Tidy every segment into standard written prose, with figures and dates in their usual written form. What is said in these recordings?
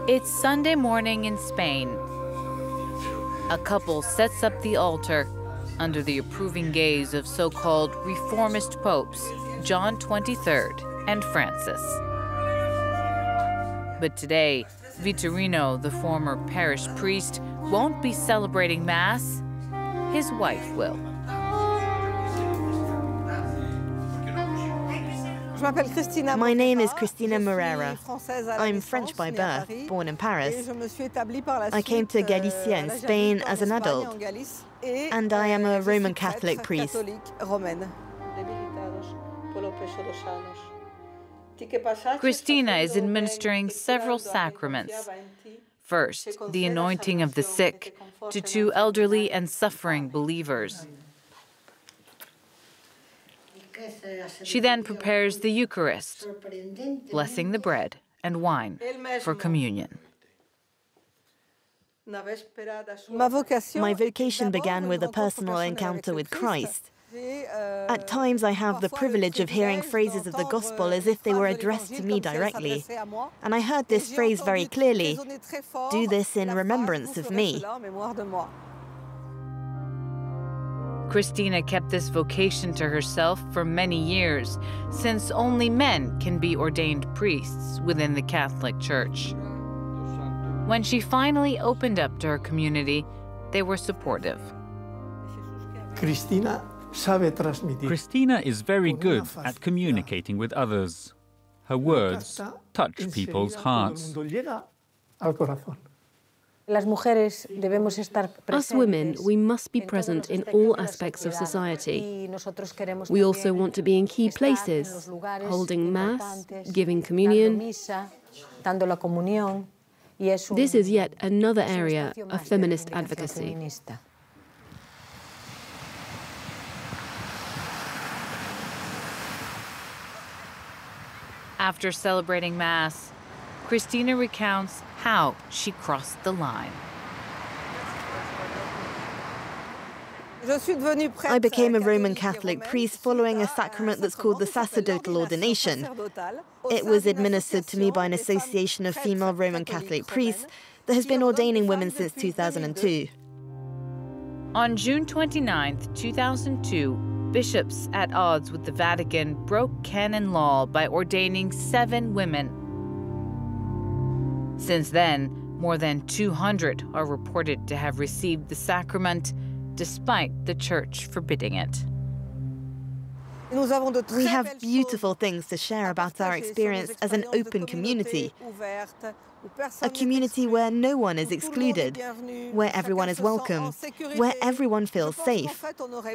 It's Sunday morning in Spain. A couple sets up the altar under the approving gaze of so-called reformist popes John XXIII and Francis. But today, Vitorino, the former parish priest, won't be celebrating Mass. His wife will. My name is Cristina Moreira. I'm French by birth, born in Paris. I came to Galicia in Spain as an adult, and I am a Roman Catholic priest. Cristina is administering several sacraments. First, the anointing of the sick to two elderly and suffering believers. She then prepares the Eucharist, blessing the bread and wine for communion. My vocation began with a personal encounter with Christ. At times I have the privilege of hearing phrases of the gospel as if they were addressed to me directly. And I heard this phrase very clearly: "Do this in remembrance of me." Cristina kept this vocation to herself for many years, since only men can be ordained priests within the Catholic Church. When she finally opened up to her community, they were supportive. Cristina is very good at communicating with others. Her words touch people's hearts. Us women, we must be present in all aspects of society. We also want to be in key places, holding Mass, giving communion. This is yet another area of feminist advocacy. After celebrating Mass, Cristina recounts how she crossed the line. I became a Roman Catholic priest following a sacrament that's called the sacerdotal ordination. It was administered to me by an association of female Roman Catholic priests that has been ordaining women since 2002. On June 29, 2002, bishops at odds with the Vatican broke canon law by ordaining 7 women. Since then, more than 200 are reported to have received the sacrament, despite the Church forbidding it. We have beautiful things to share about our experience as an open community. A community where no one is excluded, where everyone is welcome, where everyone feels safe.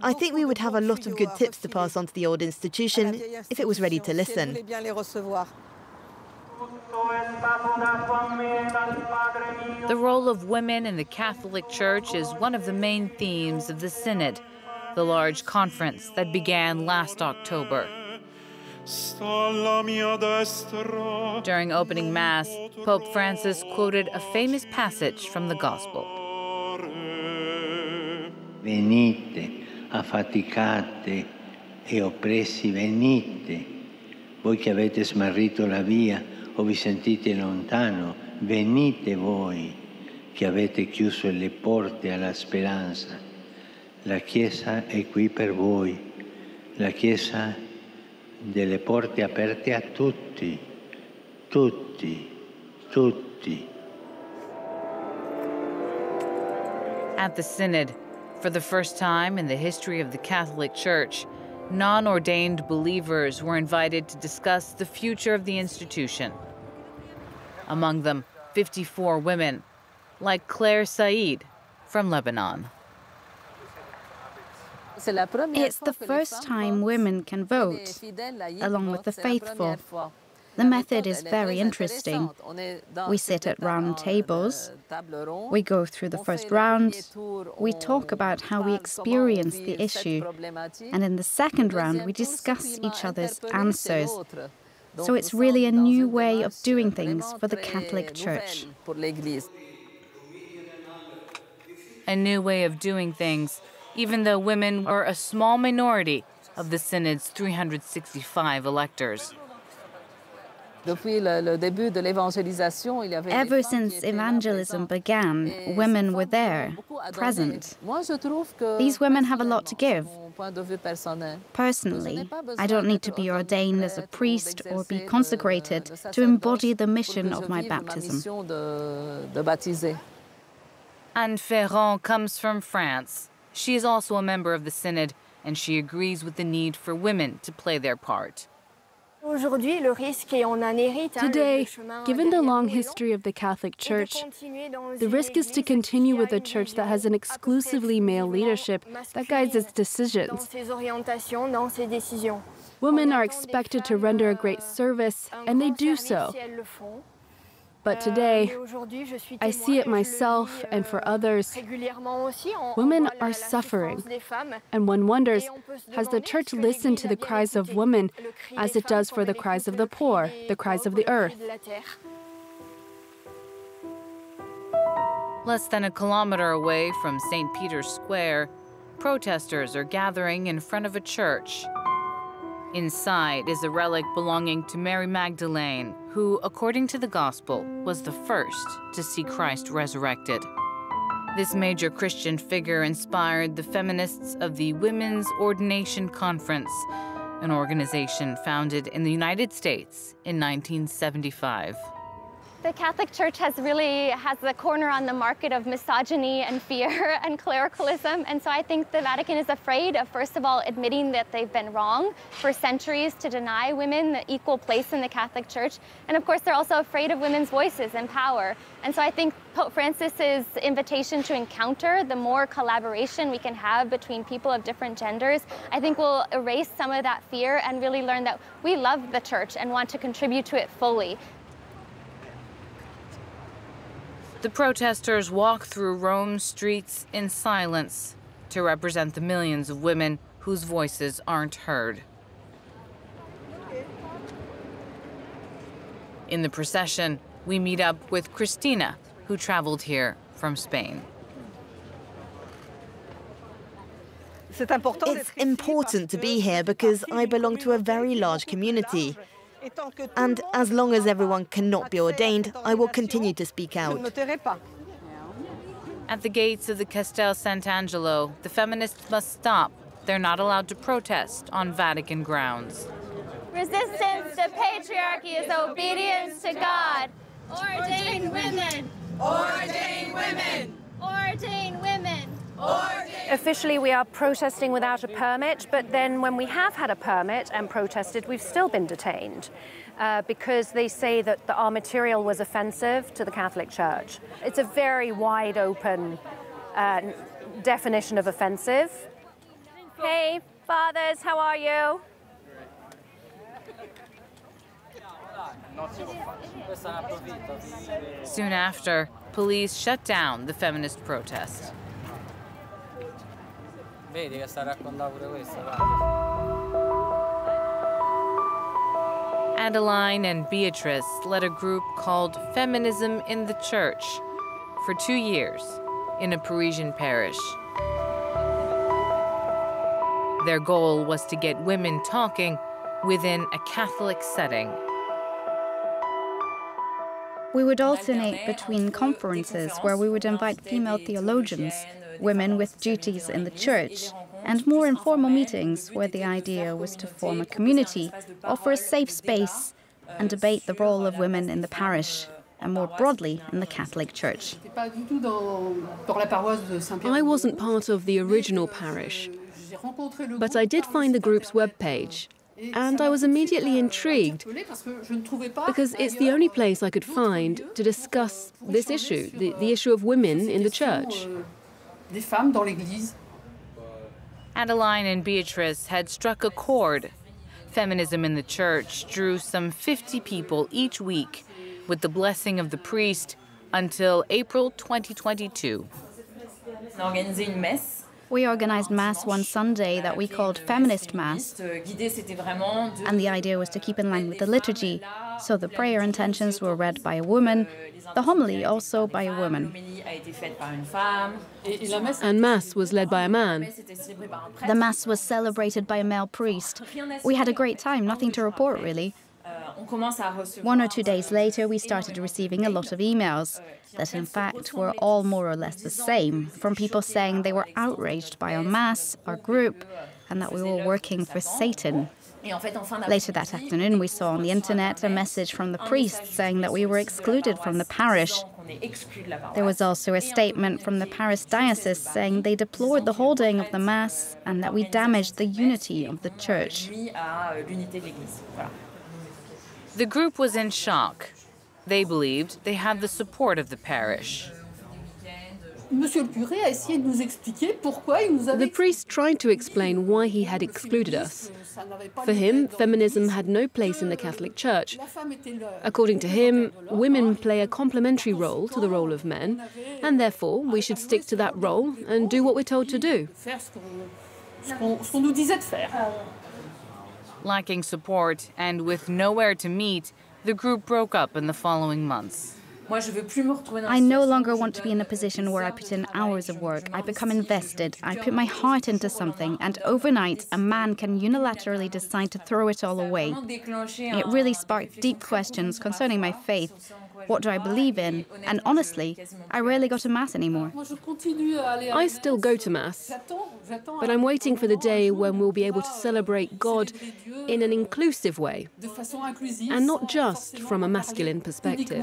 I think we would have a lot of good tips to pass on to the old institution if it was ready to listen. The role of women in the Catholic Church is one of the main themes of the Synod, the large conference that began last October. During opening Mass, Pope Francis quoted a famous passage from the Gospel. Venite, affaticate e oppressi, venite. Voi che avete smarrito la via o vi sentite lontano, venite voi che avete chiuso le porte alla speranza. La Chiesa è qui per voi, la Chiesa delle porte aperte a tutti, tutti, tutti. At the Synod, for the first time in the history of the Catholic Church, non-ordained believers were invited to discuss the future of the institution. Among them, 54 women, like Claire Said from Lebanon. It's the first time women can vote, along with the faithful. The method is very interesting. We sit at round tables, we go through the first round, we talk about how we experience the issue, and in the second round we discuss each other's answers. So it's really a new way of doing things for the Catholic Church. A new way of doing things, even though women are a small minority of the Synod's 365 electors. Ever since evangelism began, women were there, present. These women have a lot to give. Personally, I don't need to be ordained as a priest or be consecrated to embody the mission of my baptism. Anne Ferrand comes from France. She is also a member of the Synod, and she agrees with the need for women to play their part. Today, given the long history of the Catholic Church, the risk is to continue with a church that has an exclusively male leadership that guides its decisions. Women are expected to render a great service, and they do so. But today, I see it myself and for others. Women are suffering, and one wonders, has the Church listened to the cries of women as it does for the cries of the poor, the cries of the earth? Less than a kilometer away from St. Peter's Square, protesters are gathering in front of a church. Inside is a relic belonging to Mary Magdalene, who, according to the Gospel, was the first to see Christ resurrected. This major Christian figure inspired the feminists of the Women's Ordination Conference, an organization founded in the United States in 1975. The Catholic Church has the corner on the market of misogyny and fear and clericalism, and so I think the Vatican is afraid of, first of all, admitting that they've been wrong for centuries to deny women the equal place in the Catholic Church, and of course they're also afraid of women's voices and power. And so I think Pope Francis's invitation to encounter, the more collaboration we can have between people of different genders, I think will erase some of that fear and really learn that we love the Church and want to contribute to it fully. The protesters walk through Rome's streets in silence to represent the millions of women whose voices aren't heard. In the procession, we meet up with Cristina, who traveled here from Spain. It's important to be here because I belong to a very large community. And as long as everyone cannot be ordained, I will continue to speak out. At the gates of the Castel Sant'Angelo, the feminists must stop. They're not allowed to protest on Vatican grounds. Resistance to patriarchy is obedience to God. Ordained women! Ordained women! Ordained women! Officially, we are protesting without a permit, but then when we have had a permit and protested, we've still been detained because they say that our material was offensive to the Catholic Church. It's a very wide open definition of offensive. Hey, fathers, how are you? Soon after, police shut down the feminist protest. Adeline and Beatrice led a group called Feminism in the Church for 2 years in a Parisian parish. Their goal was to get women talking within a Catholic setting. We would alternate between conferences where we would invite female theologians, women with duties in the church, and more informal meetings where the idea was to form a community, offer a safe space, and debate the role of women in the parish, and more broadly in the Catholic Church. I wasn't part of the original parish, but I did find the group's webpage, and I was immediately intrigued because it's the only place I could find to discuss this issue, the issue of women in the church. Adeline and Beatrice had struck a chord. Feminism in the church drew some 50 people each week with the blessing of the priest until April 2022. We organized Mass one Sunday that we called Feminist Mass, and the idea was to keep in line with the liturgy, so the prayer intentions were read by a woman, the homily also by a woman. And Mass was led by a man. The Mass was celebrated by a male priest. We had a great time, nothing to report really. 1 or 2 days later, we started receiving a lot of emails that, in fact, were all more or less the same, from people saying they were outraged by our Mass, our group, and that we were working for Satan. Later that afternoon, we saw on the internet a message from the priest saying that we were excluded from the parish. There was also a statement from the Paris diocese saying they deplored the holding of the Mass and that we damaged the unity of the Church. The group was in shock. They believed they had the support of the parish. The priest tried to explain why he had excluded us. For him, feminism had no place in the Catholic Church. According to him, women play a complementary role to the role of men, and therefore we should stick to that role and do what we're told to do. Lacking support and with nowhere to meet, the group broke up in the following months. I no longer want to be in a position where I put in hours of work, I become invested, I put my heart into something, and overnight a man can unilaterally decide to throw it all away. It really sparked deep questions concerning my faith. What do I believe in? And honestly, I rarely go to Mass anymore. I still go to Mass, but I'm waiting for the day when we'll be able to celebrate God in an inclusive way, and not just from a masculine perspective.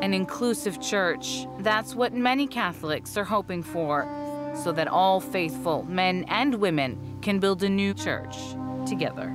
An inclusive church, that's what many Catholics are hoping for, so that all faithful men and women can build a new church together.